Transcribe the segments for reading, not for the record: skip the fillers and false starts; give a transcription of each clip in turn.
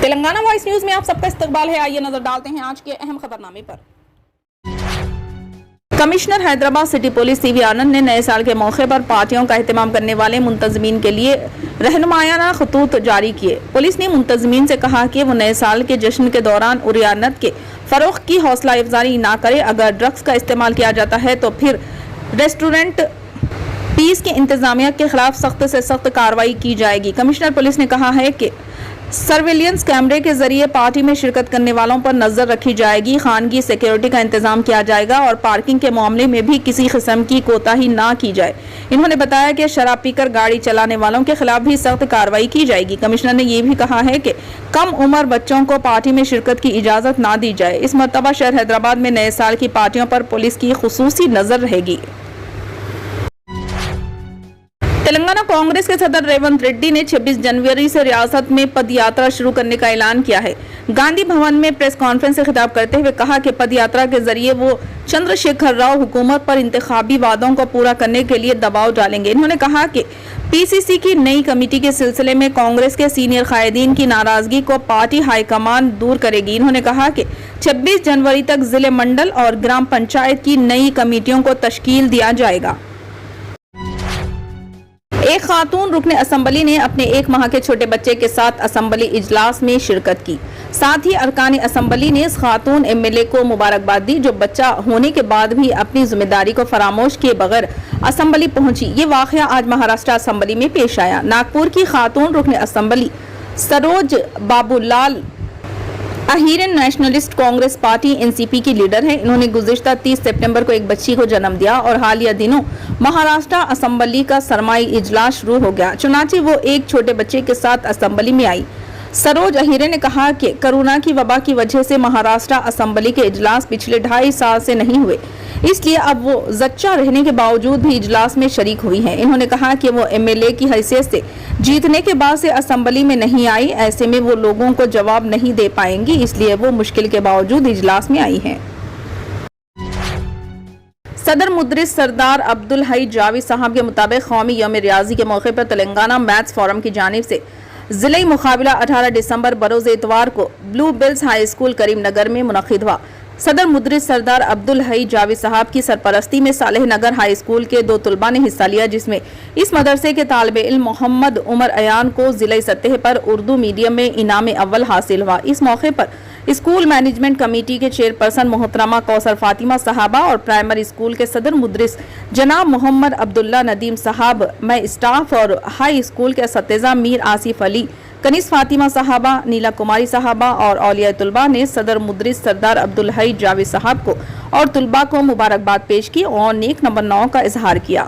Telangana voice news में आप सबका इस्तकबाल है। आइए नजर डालते हैं आज के अहम खबरनामे पर। Commissioner Hyderabad city police CV Anand ने नए साल के मौके पर पार्टियों का एहतमाम करने वाले मुंतजमीन के लिए रहनुमायाना खतूत जारी किए। पुलिस ने मुंतजमीन से कहा कि वो नए साल के जश्न के दौरान उरियानत के फरोख्त की हौसला अफजाई ना करे। अगर ड्रग्स का इस्तेमाल किया जाता है तो फिर रेस्टोरेंट पीस के इंतजामिया के खिलाफ सख्त से सख्त कार्रवाई की जाएगी। कमिश्नर पुलिस ने कहा है कि सर्विलियंस कैमरे के जरिए पार्टी में शिरकत करने वालों पर नजर रखी जाएगी, खानगी सिक्योरिटी का इंतजाम किया जाएगा और पार्किंग के मामले में भी किसी किस्म की कोताही ना की जाए। इन्होंने बताया कि शराब पीकर गाड़ी चलाने वालों के खिलाफ भी सख्त कार्रवाई की जाएगी। कमिश्नर ने यह भी कहा है कि कम उम्र बच्चों को पार्टी में शिरकत की इजाजत ना दी जाए। इस मरतबा शहर हैदराबाद में नए साल की पार्टियों पर पुलिस की खुसूसी नजर रहेगी। तेलंगाना कांग्रेस के सदर रेवंत रेड्डी ने 26 जनवरी से रियासत में पद यात्रा शुरू करने का ऐलान किया है। गांधी भवन में प्रेस कॉन्फ्रेंस से खिताब करते हुए कहा कि पद यात्रा के जरिए वो चंद्रशेखर राव हुकूमत पर इंतखाबी वादों को पूरा करने के लिए दबाव डालेंगे। इन्होंने कहा कि पीसीसी की नई कमेटी के सिलसिले में कांग्रेस के सीनियर कायदीन की नाराजगी को पार्टी हाईकमान दूर करेगी। इन्होंने कहा कि 26 जनवरी तक जिले, मंडल और ग्राम पंचायत की नई कमेटियों को तश्कील दिया जाएगा। एक खातून रुकने असम्बली ने अपने 1 माह के छोटे बच्चे के साथ असम्बली इजलास में शिरकत की। साथ ही अरकान असम्बली ने इस खातून एमएलए को मुबारकबाद दी जो बच्चा होने के बाद भी अपनी जिम्मेदारी को फरामोश किए बगैर असम्बली पहुंची। ये वाकया आज महाराष्ट्र असम्बली में पेश आया। नागपुर की खातून रुकने assembly Saroj Babulal Ahiran nationalist Congress party NCP की लीडर है। इन्होंने गुज़िश्ता 30 सितंबर को एक बच्ची को जन्म दिया और हालिया दिनों महाराष्ट्र असम्बली का सरमाई इजलास शुरू हो गया। चुनाचे वो एक छोटे बच्चे के साथ असम्बली में आई। सरोज अहीरे ने कहा कि कोरोना की वबा की वजह से महाराष्ट्र असम्बली के इजलास पिछले 2.5 साल से नहीं हुए, इसलिए अब वो जच्चा रहने के बावजूद भी इजलास में शरीक हुई हैं। इन्होंने कहा कि वो एमएलए की हैसियत से जीतने के बाद से असम्बली में नहीं आई, ऐसे में वो लोगों को जवाब नहीं दे पाएंगी, इसलिए वो मुश्किल के बावजूद इजलास में आई हैं। सदर मुदरिस सरदार अब्दुल हई जावी साहब के मुताबिक कौमी यौम रियाजी के मौके पर तेलंगाना मैथ्स फोरम की जानिब से जिले मुकाबला 18 दिसंबर बरोज इतवार को blue bills high school Karimnagar में मुनक्किद हुआ। सदर मुदरिस सरदार अब्दुल हई जावी साहब की सरपरस्ती में सालेह नगर हाई स्कूल के 2 तुलबा ने हिस्सा लिया, जिसमें इस मदरसे के तालिबे इल्म मोहम्मद उमर अयान को जिले सतह पर उर्दू मीडियम में इनाम अव्वल हासिल हुआ। इस मौके पर स्कूल मैनेजमेंट कमेटी के चेयरपर्सन मोहतरमा कौसर फातिमा साहबा और प्राइमरी स्कूल के सदर मुदरिस जनाब मोहम्मद अब्दुल्ला नदीम साहब, मैं स्टाफ और हाई स्कूल के असतिज़ा मीर आसिफ अली, कनीस फातिमा साहबा, नीला कुमारी साहबा और औलिया तुलबा ने सदर मुदरिस सरदार अब्दुल हई जावी साहब को और तुलबा को मुबारकबाद पेश की और नेक नंबर 9 का इजहार किया।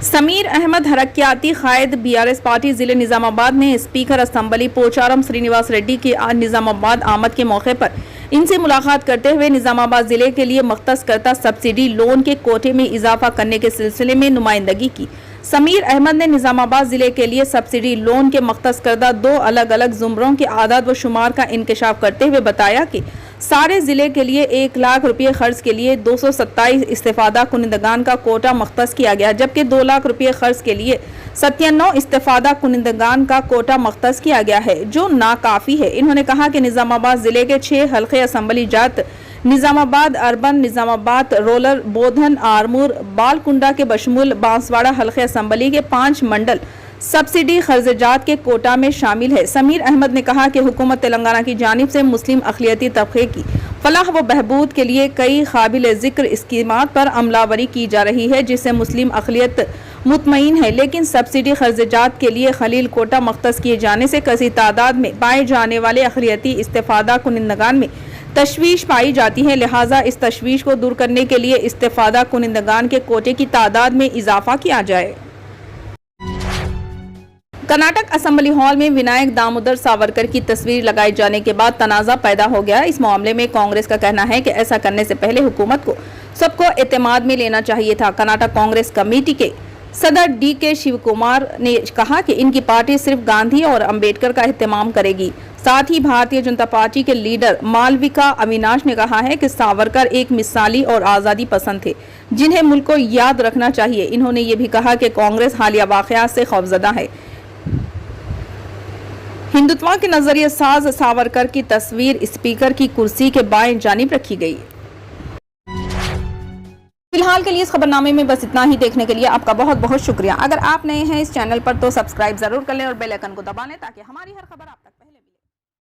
समीर अहमद हरक्याती कायद बीआरएस पार्टी जिले निजामाबाद ने स्पीकर असम्बली पोचारम श्रीनिवास रेड्डी की आज निजामाबाद आमद के मौके पर इनसे मुलाकात करते हुए निजामाबाद जिले के लिए मख्तस करता सब्सिडी लोन के कोटे में इजाफा करने के सिलसिले में नुमाइंदगी की। समीर अहमद ने निजामाबाद जिले के लिए सब्सिडी लोन के मख्तस करदा 2 अलग अलग जुमरों के आदाद व शुमार का इंकशाफ करते हुए बताया कि सारे जिले के लिए 1 लाख रुपये खर्च के लिए 227 इस्तेफादा कुनिंदगान का कोटा मख्तस किया गया, जबकि 2 लाख रुपये खर्च के लिए 97 इस्तेफादा कुनिंदगान का कोटा मख्तस किया गया है, जो नाकाफी है। इन्होंने कहा कि निजामाबाद जिले के 6 हल्के असम्बली जात निजामाबाद अर्बन, निजामाबाद रोलर, बोधन, आरमूर, बालकुंडा के बशमुल बांसवाड़ा हल्के असम्बली के 5 मंडल सब्सिडी खर्जात के कोटा में शामिल है। समीर अहमद ने कहा कि हुकूमत तेलंगाना की जानिब से मुस्लिम अक़लियती तबके की फलाह व बहबूद के लिए कई काबिल ज़िक्र स्कीमात पर अमलावरी की जा रही है, जिससे मुस्लिम अक़लियत मुतमईन है, लेकिन सब्सिडी खर्जात के लिए खलील कोटा मख्तस किए जाने से कसी तादाद में पाए जाने वाले अक़लियती इस्तेफादा कुनिंदगान में तशवीश पाई जाती है। लिहाजा इस तशवीश को दूर करने के लिए इस्तेफादा कुनिंदगान के कोटे की तादाद में इजाफा किया जाए। कर्नाटक असेंबली हॉल में विनायक दामोदर सावरकर की तस्वीर लगाए जाने के बाद तनाज़ा पैदा हो गया। इस मामले में कांग्रेस का कहना है कि ऐसा करने से पहले हुकूमत को सबको एतमाद में लेना चाहिए था। कर्नाटक कांग्रेस कमेटी के सदर डीके शिवकुमार ने कहा कि इनकी पार्टी सिर्फ गांधी और अंबेडकर का एहतमाम करेगी। साथ ही भारतीय जनता पार्टी के लीडर मालविका अविनाश ने कहा है कि सावरकर एक मिसाली और आज़ादी पसंद थे, जिन्हें मुल्क को याद रखना चाहिए। इन्होंने ये भी कहा कि कांग्रेस हालिया वाक़यात से खौफजदा है। हिंदुत्व के नजरिए साज सावरकर की तस्वीर स्पीकर की कुर्सी के बाएं जानिब रखी गई। फिलहाल के लिए इस खबरनामे में बस इतना ही। देखने के लिए आपका बहुत बहुत शुक्रिया। अगर आप नए हैं इस चैनल पर तो सब्सक्राइब जरूर कर लें और बेल आइकन को दबा लें ताकि हमारी हर खबर आप तक